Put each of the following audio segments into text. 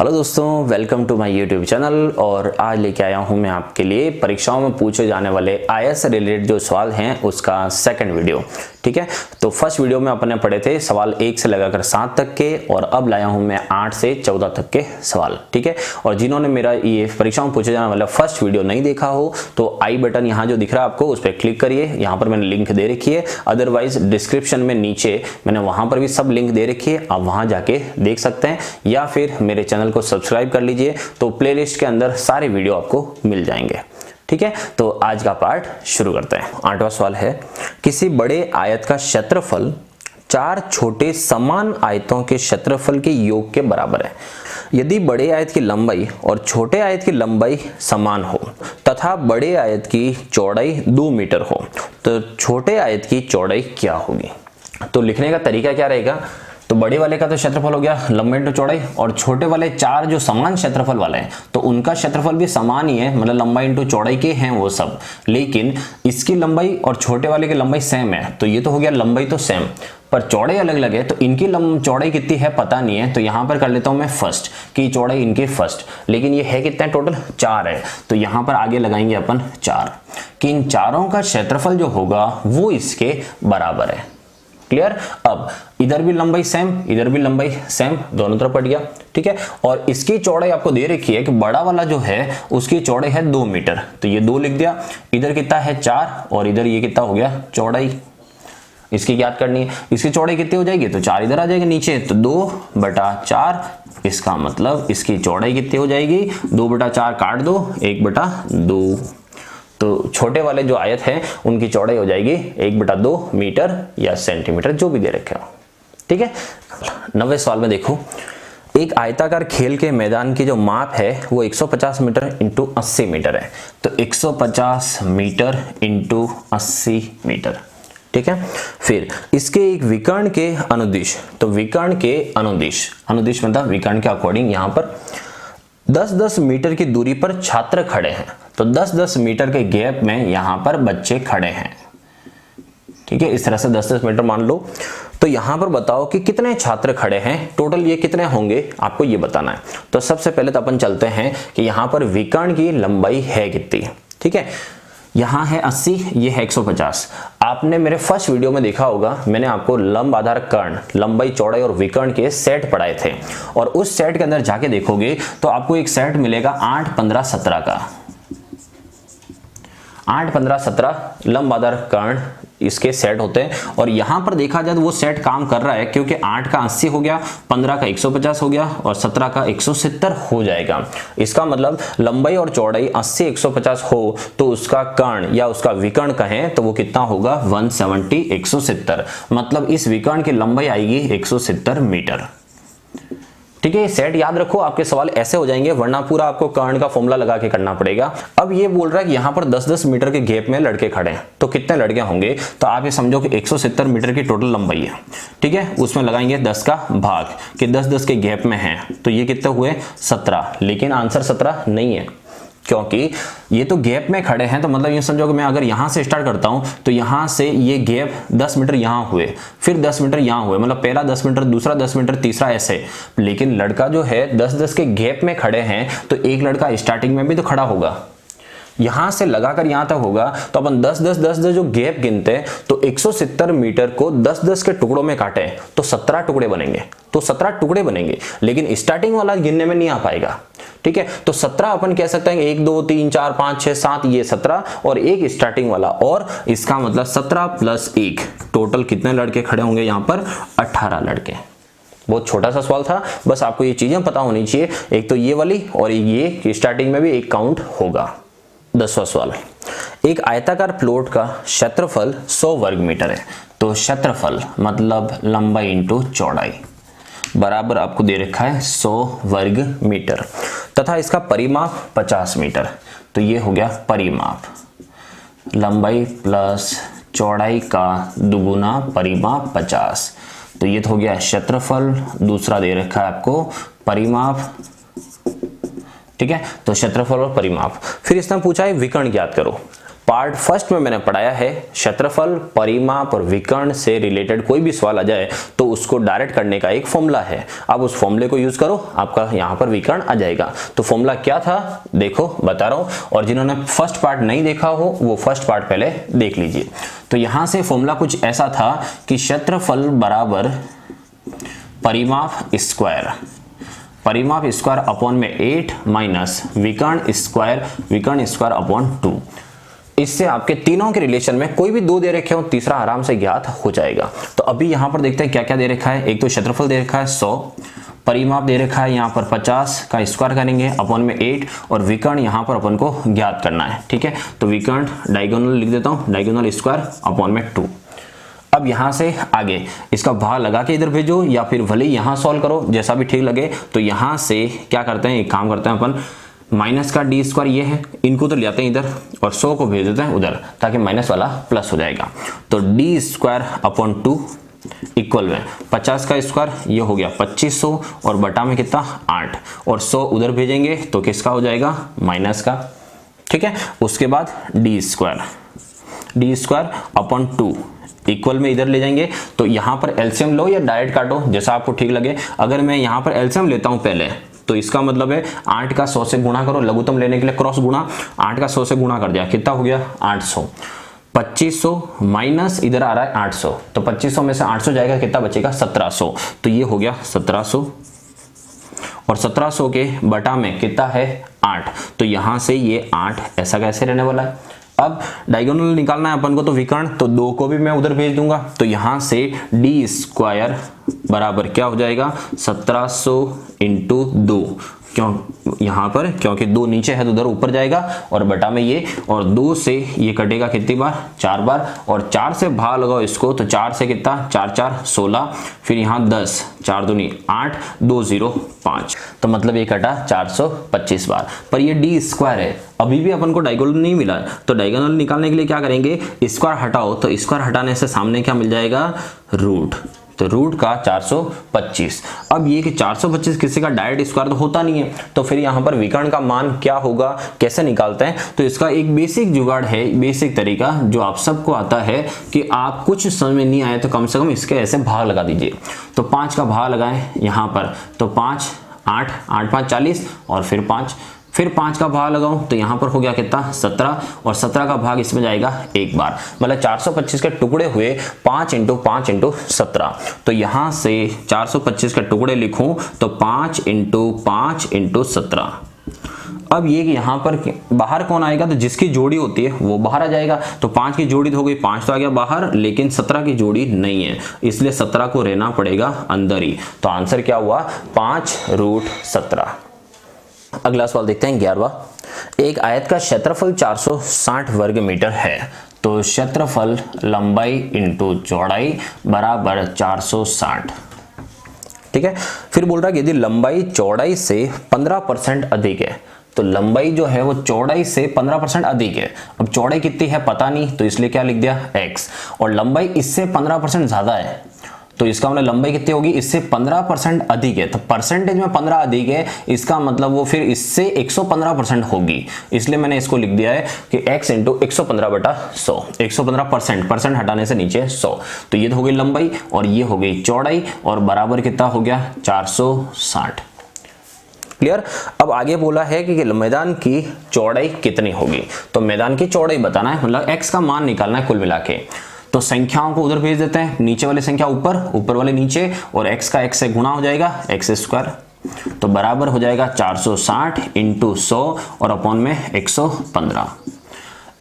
Hello दोस्तों, welcome to my YouTube channel. और आज लेके आया हूं मैं आपके लिए परीक्षाओं में पूछे जाने वाले आईएएस से रिलेटेड जो सवाल हैं उसका सेकंड वीडियो। ठीक है, तो फर्स्ट वीडियो में अपने पढ़े थे सवाल 1 से लगाकर 7 तक के, और अब लाया हूं मैं 8 से 14 तक के सवाल। ठीक है, और जिन्होंने मेरा ये परीक्षाओं में पूछे जाने वाला फर्स्ट वीडियो नहीं देखा हो तो आई बटन यहाँ जो दिख रहा है आपको उस पर क्लिक करिए। यहाँ पर मैंने लिंक दे रखी है, अदरवाइज डिस्क्रिप्शन में नीचे मैंने वहां पर भी सब लिंक दे रखी है, आप वहां जाके देख सकते हैं, या फिर मेरे चैनल को सब्सक्राइब कर लीजिए तो प्लेलिस्ट के अंदर सारे वीडियो आपको मिल जाएंगे। ठीक है, तो आज का पार्ट शुरू करते हैं। 8वां सवाल है, किसी बड़े आयत का क्षेत्रफल 4 छोटे समान आयतों के क्षेत्रफल के योग के बराबर है। यदि बड़े आयत की लंबाई और छोटे आयत की लंबाई समान हो तथा बड़े आयत की चौड़ाई 2 मीटर हो तो छोटे आयत की चौड़ाई क्या होगी। तो लिखने का तरीका क्या रहेगा, तो बड़े वाले का तो क्षेत्रफल हो गया लंबाई इंटू चौड़ाई, और छोटे वाले 4 जो समान क्षेत्रफल वाले हैं तो उनका क्षेत्रफल भी समान ही है, मतलब लंबाई इंटू चौड़ाई के हैं वो सब, लेकिन इसकी लंबाई और छोटे वाले की लंबाई सेम है। तो ये तो हो गया लंबाई तो सेम, पर चौड़ाई अलग अलग है, तो इनकी चौड़ाई कितनी है पता नहीं है। तो यहां पर कर लेता हूं मैं फर्स्ट की चौड़ाई इनकी फर्स्ट, लेकिन ये है कितना टोटल 4 है, तो यहां पर आगे लगाएंगे अपन 4 कि इन चारों का क्षेत्रफल जो होगा वो इसके बराबर है। क्लियर। अब इधर भी लंबाई सेम, इधर भी लंबाई सेम, दोनों तरफ पड़ गया। ठीक है, और इसकी चौड़ाई आपको दे रखी है कि बड़ा वाला जो है उसकी चौड़ाई है 2 मीटर, तो ये 2 लिख दिया। इधर कितना है 4, और इधर ये कितना हो गया चौड़ाई, इसकी याद करनी है। इसकी चौड़ाई कितनी हो जाएगी, तो 4 इधर आ जाएगी नीचे, तो 2/4, इसका मतलब इसकी चौड़ाई कितनी हो जाएगी 2/4 काट दो 1/2। तो छोटे वाले जो आयत है उनकी चौड़ाई हो जाएगी 1/2 मीटर या सेंटीमीटर, जो भी दे रखे हो। ठीक है, 9वें सवाल में देखो, एक आयताकार खेल के मैदान की जो माप है वो 150 मीटर इंटू 80 मीटर है। तो 150 मीटर इंटू 80 मीटर। ठीक है, फिर इसके एक विकर्ण के अनुदिश, तो विकर्ण के अनुदिश, अनुदिश मतलब विकर्ण के अकॉर्डिंग यहाँ पर 10-10 मीटर की दूरी पर छात्र खड़े हैं। तो 10-10 मीटर के गैप में यहां पर बच्चे खड़े हैं। ठीक है, इस तरह से 10-10 मीटर मान लो। तो यहां पर बताओ कि कितने छात्र खड़े हैं, टोटल ये कितने होंगे आपको ये बताना है। तो सबसे पहले तो अपन चलते हैं कि यहां पर विकर्ण की लंबाई है कितनी। ठीक है, यहां है 80, ये है 150। आपने मेरे फर्स्ट वीडियो में देखा होगा, मैंने आपको लंब आधार कर्ण, लंबाई चौड़ाई और विकर्ण के सेट पढ़ाए थे, और उस सेट के अंदर जाके देखोगे तो आपको एक सेट मिलेगा 8, 15, 17 का। 8, 15, 17 लंब आधार कर्ण इसके सेट होते हैं, और यहां पर देखा जाए तो वो सेट काम कर रहा है, क्योंकि 8 का 80 हो गया, 15 का 150 हो गया और 17 का 170 हो जाएगा। इसका मतलब लंबाई और चौड़ाई 80, 150 हो तो उसका कर्ण या उसका विकर्ण कहें तो वो कितना होगा 170, 170, मतलब इस विकर्ण की लंबाई आएगी 170 मीटर। ठीक है, सेट याद रखो, आपके सवाल ऐसे हो जाएंगे, वरना पूरा आपको कर्ण का फॉर्मूला लगा के करना पड़ेगा। अब ये बोल रहा है कि यहाँ पर 10-10 मीटर के गैप में लड़के खड़े हैं, तो कितने लड़के होंगे, तो आप ये समझो कि 170 मीटर की टोटल लंबाई है। ठीक है, उसमें लगाएंगे 10 का भाग कि 10-10 के गैप में है, तो ये कितने हुए 17, लेकिन आंसर 17 नहीं है, क्योंकि ये तो गैप में खड़े हैं। तो मतलब ये समझो कि मैं अगर यहां से स्टार्ट करता हूं तो यहां से ये गैप 10 मीटर यहां हुए, फिर 10 मीटर यहां हुए, मतलब पहला 10 मीटर, दूसरा 10 मीटर, तीसरा ऐसे। लेकिन लड़का जो है 10-10 के गैप में खड़े हैं, तो एक लड़का स्टार्टिंग में भी तो खड़ा होगा, यहां से लगाकर यहां तक होगा। तो अपन 10-10 जो गैप गिनते हैं, तो 170 मीटर को 10-10 के टुकड़ों में काटे तो 17 टुकड़े बनेंगे, तो 17 टुकड़े बनेंगे, लेकिन स्टार्टिंग वाला गिनने में नहीं आ पाएगा। ठीक है, तो 17 अपन कह सकते हैं 1, 2, 3, 4, 5, 6, 7, ये 17 और एक स्टार्टिंग वाला, और इसका मतलब 17 + 1 टोटल कितने लड़के खड़े होंगे यहाँ पर 18 लड़के। बहुत छोटा सा सवाल था, बस आपको ये चीजें पता होनी चाहिए, एक तो ये वाली और ये स्टार्टिंग में भी एक काउंट होगा। 10वां सवाल, एक आयताकार प्लॉट का क्षेत्रफल 100 वर्ग मीटर है। तो क्षेत्रफल मतलब लंबाई इंटू चौड़ाई बराबर आपको दे रखा है 100 वर्ग मीटर, तथा इसका परिमाप 50 मीटर। तो ये हो गया परिमाप, लंबाई प्लस चौड़ाई का दुगुना परिमाप 50, तो ये तो हो गया क्षेत्रफल, दूसरा दे रखा है आपको परिमाप। ठीक है, तो क्षेत्रफल और परिमाप। फिर इसने पूछा है विकर्ण ज्ञात करो। पार्ट फर्स्ट में मैंने पढ़ाया है क्षेत्रफल, परिमाप और विकर्ण से रिलेटेड कोई भी सवाल आ जाए तो उसको डायरेक्ट करने का एक फॉर्मूला है। अब उस फॉर्मूले को यूज करो, आपका यहाँ पर विकर्ण आ जाएगा। तो फॉर्मूला क्या था देखो बता रहा हूँ, और जिन्होंने फर्स्ट पार्ट नहीं देखा हो वो फर्स्ट पार्ट पहले देख लीजिए। तो यहां से फॉर्मूला कुछ ऐसा था कि क्षेत्रफल बराबर परिमाप स्क्वायर अपॉन में 8 माइनस विकर्ण स्क्वायर अपॉन 2। इससे आपके तीनों के रिलेशन में कोई भी दो दे रखे हो, तीसरा आराम से ज्ञात हो जाएगा। तो अभी यहां पर देखते हैं क्या क्या दे रखा है। एक तो क्षेत्रफल दे रखा है 100, परिमाप दे रखा है यहाँ पर 50 का स्क्वायर करेंगे अपॉन में 8, और विकर्ण यहाँ पर अपन को ज्ञात करना है। ठीक है, तो विकर्ण डायगोनल लिख देता हूँ, डायगोनल स्क्वायर अपॉन में 2। अब यहाँ से आगे इसका भाग लगा के इधर भेजो, या फिर भले ही यहाँ सॉल्व करो, जैसा भी ठीक लगे। तो यहाँ से क्या करते हैं, एक काम करते हैं अपन, माइनस का डी स्क्वायर ये है, इनको तो ले आते हैं इधर और 100 को भेज देते हैं उधर, ताकि माइनस वाला प्लस हो जाएगा। तो डी स्क्वायर अपॉन 2 इक्वल में 50 का स्क्वायर ये हो गया 2500, और बटा में कितना 8, और 100 उधर भेजेंगे तो किसका हो जाएगा, माइनस का। ठीक है, उसके बाद डी स्क्वायर अपॉन 2 इक्वल में इधर ले जाएंगे। तो यहाँ पर एलसीएम लो या डायरेक्ट काटो, जैसा आपको ठीक लगे। अगर मैं यहाँ पर एलसीएम लेता हूँ पहले, तो इसका मतलब है 8 का 100 से गुणा करो, लघुत्तम लेने के लिए क्रॉस गुणा, 8 का 100 से गुणा कर दिया, कितना हो गया 800। 2500 माइनस इधर आ रहा है 800, तो 2500 में से 800 जाएगा, कितना बचेगा 1700। तो ये हो गया 1700, और 1700 के बटा में कितना है 8, तो यहां से ये 8 ऐसा कैसे रहने वाला है। अब डायगोनल निकालना है अपन को, तो विकर्ण, तो 2 को भी मैं उधर भेज दूंगा। तो यहां से डी स्क्वायर बराबर क्या हो जाएगा 1700 इंटू 2, क्यों यहाँ पर, क्योंकि 2 नीचे है तो उधर ऊपर जाएगा, और बटा में ये, और 2 से ये कटेगा कितनी बार 4 बार, और 4 से भाग लगाओ इसको, तो 4 से कितना 4 4 16, फिर यहाँ 10, 4 दूनी 8, 2 0 5, तो मतलब ये कटा 425 बार। पर ये डी स्क्वायर है, अभी भी अपन को डायगोनल नहीं मिला, तो डायगोनल निकालने के लिए क्या करेंगे, स्क्वायर हटाओ, तो स्क्वायर हटाने से सामने क्या मिल जाएगा रूट, तो रूट का 425। अब ये कि 425 किसी का डायरेक्ट स्क्वायर तो होता नहीं है, तो फिर यहाँ पर विकर्ण का मान क्या होगा, कैसे निकालते हैं। तो इसका एक बेसिक जुगाड़ है, बेसिक तरीका जो आप सबको आता है, कि आप कुछ समझ में नहीं आए तो कम से कम इसके ऐसे भाग लगा दीजिए। तो 5 का भाग लगाएं यहाँ पर, तो 5 8 8 5 40, और फिर 5, फिर 5 का भाग लगाऊं तो यहां पर हो गया कितना 17, और 17 का भाग इसमें जाएगा एक बार, मतलब 425 के टुकड़े हुए 5 इंटू 5 इंटू 17। तो यहां से 425 के टुकड़े लिखूं तो 5 इंटू 5 इंटू 17। अब ये कि यहाँ पर बाहर कौन आएगा, तो जिसकी जोड़ी होती है वो बाहर आ जाएगा। तो 5 की जोड़ी तो हो गई, 5 तो आ गया बाहर, लेकिन 17 की जोड़ी नहीं है, इसलिए 17 को रहना पड़ेगा अंदर ही। तो आंसर क्या हुआ 5√17। अगला सवाल देखते हैं 11वां। एक आयत का क्षेत्रफल 460 वर्ग मीटर है, तो क्षेत्रफल लंबाई इंटू चौड़ाई बराबर 460। ठीक है, फिर बोल रहा है यदि लंबाई चौड़ाई से 15% अधिक है, तो लंबाई जो है वो चौड़ाई से 15% अधिक है। अब चौड़ाई कितनी है पता नहीं, तो इसलिए क्या लिख दिया x, और लंबाई इससे 15% ज्यादा है, तो इसका मतलब लंबाई कितनी होगी, इससे 15% अधिक है, तो परसेंटेज में 15 अधिक है, इसका मतलब वो फिर इससे 115% होगी। इसलिए मैंने इसको लिख दिया है कि x इंटू 115/100, 115% परसेंट हटाने से नीचे 100। तो ये तो हो गई लंबाई, और ये हो गई चौड़ाई, और बराबर कितना हो गया 460। क्लियर। अब आगे बोला है कि मैदान की चौड़ाई कितनी होगी, तो मैदान की चौड़ाई बताना है, मतलब x का मान निकालना है कुल मिला के। तो संख्याओं को उधर भेज देते हैं, नीचे वाली संख्या ऊपर, ऊपर वाले नीचे, और x का x से गुणा हो जाएगा x स्क्वायर, तो बराबर हो जाएगा 460 इंटू 100 और अपॉन में 115।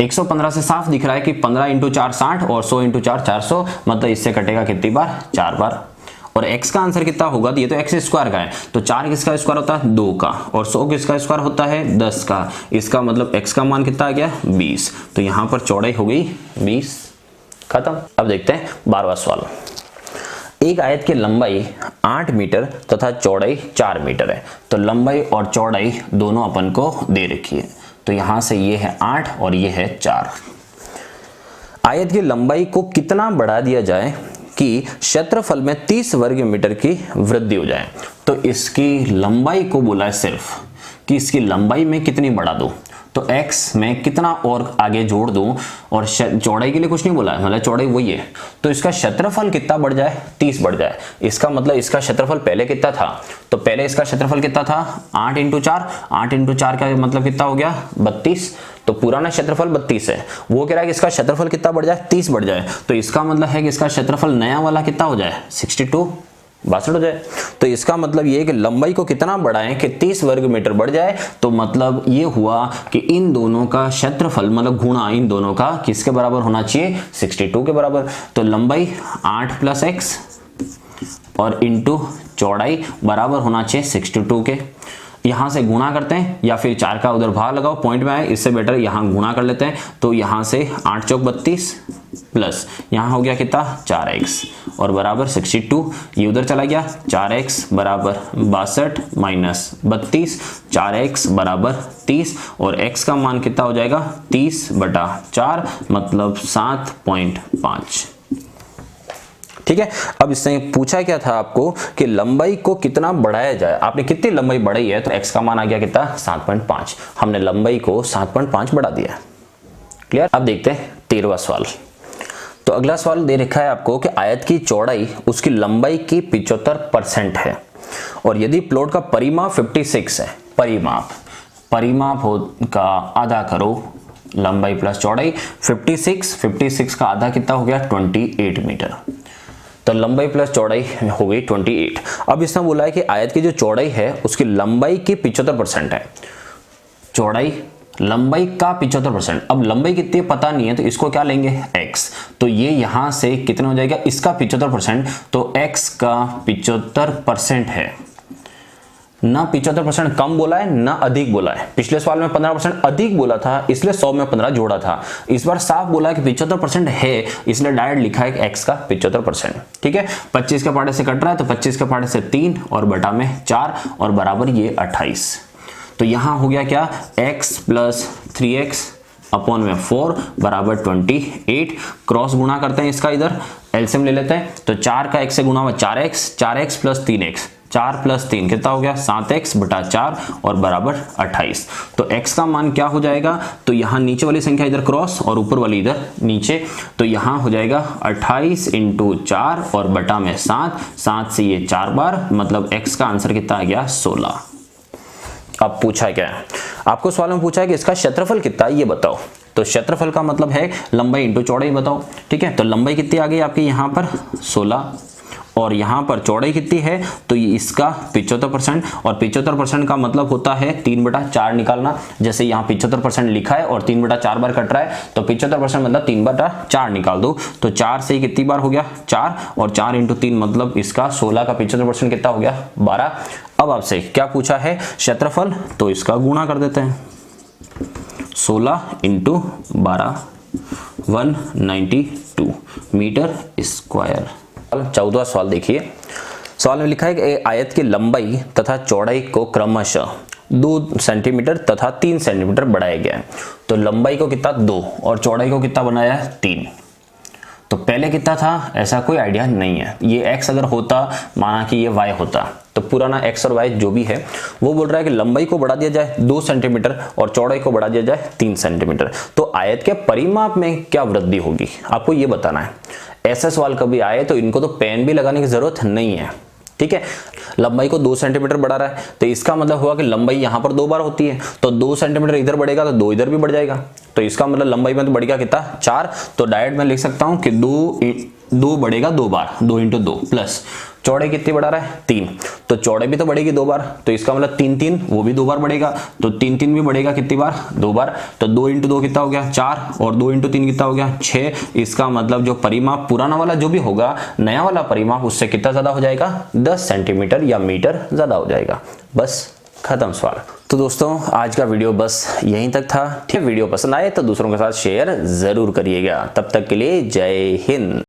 115 से साफ दिख रहा है कि 15 इंटू 4 60 और 100 इंटू 4 400, मतलब इससे कटेगा कितनी बार 4 बार। और x का आंसर कितना होगा, ये तो x स्क्वायर का है, तो 4 किसका स्क्वायर होता है 2 का, और 100 किसका स्क्वायर होता है 10 का। इसका मतलब x का मान कितना आ गया 20, तो यहां पर चौड़ाई हो गई 20। खत्म। अब देखते हैं 12वां सवाल। एक आयत की लंबाई 8 मीटर तथा चौड़ाई 4 मीटर है, तो लंबाई और चौड़ाई दोनों अपन को दे रखी है। तो यहां से ये है 8 और ये है 4। आयत की लंबाई को कितना बढ़ा दिया जाए कि क्षेत्रफल में 30 वर्ग मीटर की वृद्धि हो जाए। तो इसकी लंबाई को बोला है सिर्फ कि इसकी लंबाई में कितनी बढ़ा दो, तो x में कितना और आगे जोड़ दूं, और चौड़ाई के लिए कुछ नहीं बोला है, मतलब चौड़ाई वही है, तो इसका क्षेत्रफल कितना बढ़ जाए, 30 बढ़ जाए। इसका मतलब इसका क्षेत्रफल पहले कितना था, तो पहले इसका क्षेत्रफल कितना था 8 × 4, 8 × 4 का मतलब कितना हो गया 32, तो पुराना क्षेत्रफल 32 है, वो कह रहा है कि इसका क्षेत्रफल कितना बढ़ जाए 30 बढ़ जाए, तो इसका मतलब है कि इसका क्षेत्रफल नया वाला कितना हो जाए 62 हो जाए। तो इसका मतलब ये है कि लंबाई को कितना बढ़ाएं कि 30 वर्ग मीटर बढ़ जाए, तो मतलब ये हुआ कि इन दोनों का क्षेत्रफल मतलब गुणा इन दोनों का किसके बराबर होना चाहिए 62 के बराबर। तो लंबाई 8 + x और इंटू चौड़ाई बराबर होना चाहिए 62 के। यहां से गुणा करते हैं या फिर 4 का उधर भाग लगाओ पॉइंट में आए, इससे बेटर यहां गुणा कर लेते हैं। तो यहां से 8 × 4 = 32 प्लस यहां हो गया कितना 4x और बराबर 62, ये उधर चला गया 4x बराबर 62 माइनस 32, 4x बराबर 30 और x का मान कितना हो जाएगा 30/4 मतलब 7.5। ठीक है, अब इसने पूछा क्या था आपको कि लंबाई को कितना बढ़ाया जाए, आपने कितनी लंबाई बढ़ाई है, तो x का मान आ गया कितना 7.5, हमने लंबाई को 7.5 बढ़ा दिया। क्लियर। अब देखते हैं 13वां सवाल। तो अगला सवाल दे रखा है आपको कि आयत की चौड़ाई उसकी लंबाई की 75% है और यदि प्लॉट का परिमाप 56 है, परिमाप का आधा करो लंबाई प्लस चौड़ाई 56 का आधा कितना हो गया 28 मीटर, तो लंबाई प्लस चौड़ाई हो गई 28। अब इसने बोला है कि आयत की जो चौड़ाई है उसकी लंबाई की 75% है, चौड़ाई लंबाई का 75%। अब लंबाई कितनी पता नहीं है तो इसको क्या लेंगे x, तो ये यहां से कितना हो जाएगा इसका 75%, तो x का 75% है ना, 75% कम बोला है ना अधिक बोला है। पिछले सवाल में 15% अधिक बोला था इसलिए 100 में 15 जोड़ा था, इस बार साफ बोला है कि 75% है इसलिए डायरेक्ट लिखा है कि x का 75%। ठीक है, 25 के पहाड़े से कट रहा है तो 25 के पहाड़े से 3 और बटा में 4 और बराबर ये 28। तो यहां हो गया क्या x + 3x अपॉन में 4 बराबर 28। क्रॉस गुणा करते हैं इसका, इधर एलसीएम ले लेते हैं, तो 4 का x से गुणा हुआ 4x + 3x, 4 + 3 कितना हो गया 7x/4 और बराबर 28। तो x का मान क्या हो जाएगा, तो यहाँ नीचे वाली संख्या इधर क्रॉस और ऊपर वाली इधर नीचे, तो यहाँ हो जाएगा 28 × 4 और बटा में 7 से ये 4 बार, मतलब x का आंसर कितना आ गया 16। अब पूछा क्या है आपको, सवाल में पूछा है कि इसका क्षेत्रफल कितना है ये बताओ, तो क्षेत्रफल का मतलब है लंबाई इंटू चौड़ाई बताओ। ठीक है, तो लंबाई कितनी आ गई आपकी यहाँ पर 16 और यहाँ पर चौड़ाई कितनी है, तो ये इसका 75% और 75% का मतलब होता है 3/4 निकालना। जैसे यहाँ 75% लिखा है और 3/4 बार कट रहा है तो 75% मतलब 3/4 निकाल दो, तो 4 से कितनी बार हो गया 4 और 4 × 3 मतलब इसका 16 का 75% कितना हो गया 12। अब आपसे क्या पूछा है क्षेत्रफल, तो इसका गुणा कर देते हैं 16 × 12 192 मीटर स्क्वायर। 14वां सवाल देखिए, सवाल में लिखा है कि आयत की लंबाई तथा चौड़ाई को क्रमशः 2 सेंटीमीटर तथा 3 सेंटीमीटर बढ़ाया गया है। तो लंबाई को कितना 2 और चौड़ाई को कितना बनाया है 3। तो पहले कितना था ऐसा कोई आइडिया नहीं है, ये x अगर होता माना कि ये y होता तो पुराना x और y जो भी है वो बोल रहा है कि लंबाई को बढ़ा दिया जाए 2 सेंटीमीटर और चौड़ाई को बढ़ा दिया जाए 3 सेंटीमीटर, तो आयत के परिमाप में क्या वृद्धि होगी आपको ये बताना है। ऐसा सवाल कभी आए तो इनको तो पेन भी लगाने की जरूरत नहीं है। ठीक है, लंबाई को 2 सेंटीमीटर बढ़ा रहा है तो इसका मतलब हुआ कि लंबाई यहाँ पर 2 बार होती है, तो 2 सेंटीमीटर इधर बढ़ेगा तो 2 इधर भी बढ़ जाएगा, तो इसका मतलब लंबाई में तो बढ़ गया कितना 4। तो डायरेक्ट मैं लिख सकता हूँ कि 2 बढ़ेगा 2 बार, 2 × 2 प्लस चौड़ाई कितनी बढ़ा रहा है 3, तो चौड़ाई भी तो बढ़ेगी 2 बार, तो इसका मतलब 3 वो भी 2 बार बढ़ेगा, तो 3 भी बढ़ेगा कितनी बार 2 बार, तो 2 × 2 कितना हो गया 4 और 2 × 3 कितना हो गया 6। इसका मतलब जो परिमाप पुराना वाला जो भी होगा नया वाला परिमाप उससे कितना ज्यादा हो जाएगा 10 सेंटीमीटर या मीटर ज्यादा हो जाएगा। बस खत्म सवाल। तो दोस्तों आज का वीडियो बस यहीं तक था। ठीक, वीडियो पसंद आए तो दूसरों के साथ शेयर जरूर करिएगा। तब तक के लिए जय हिंद।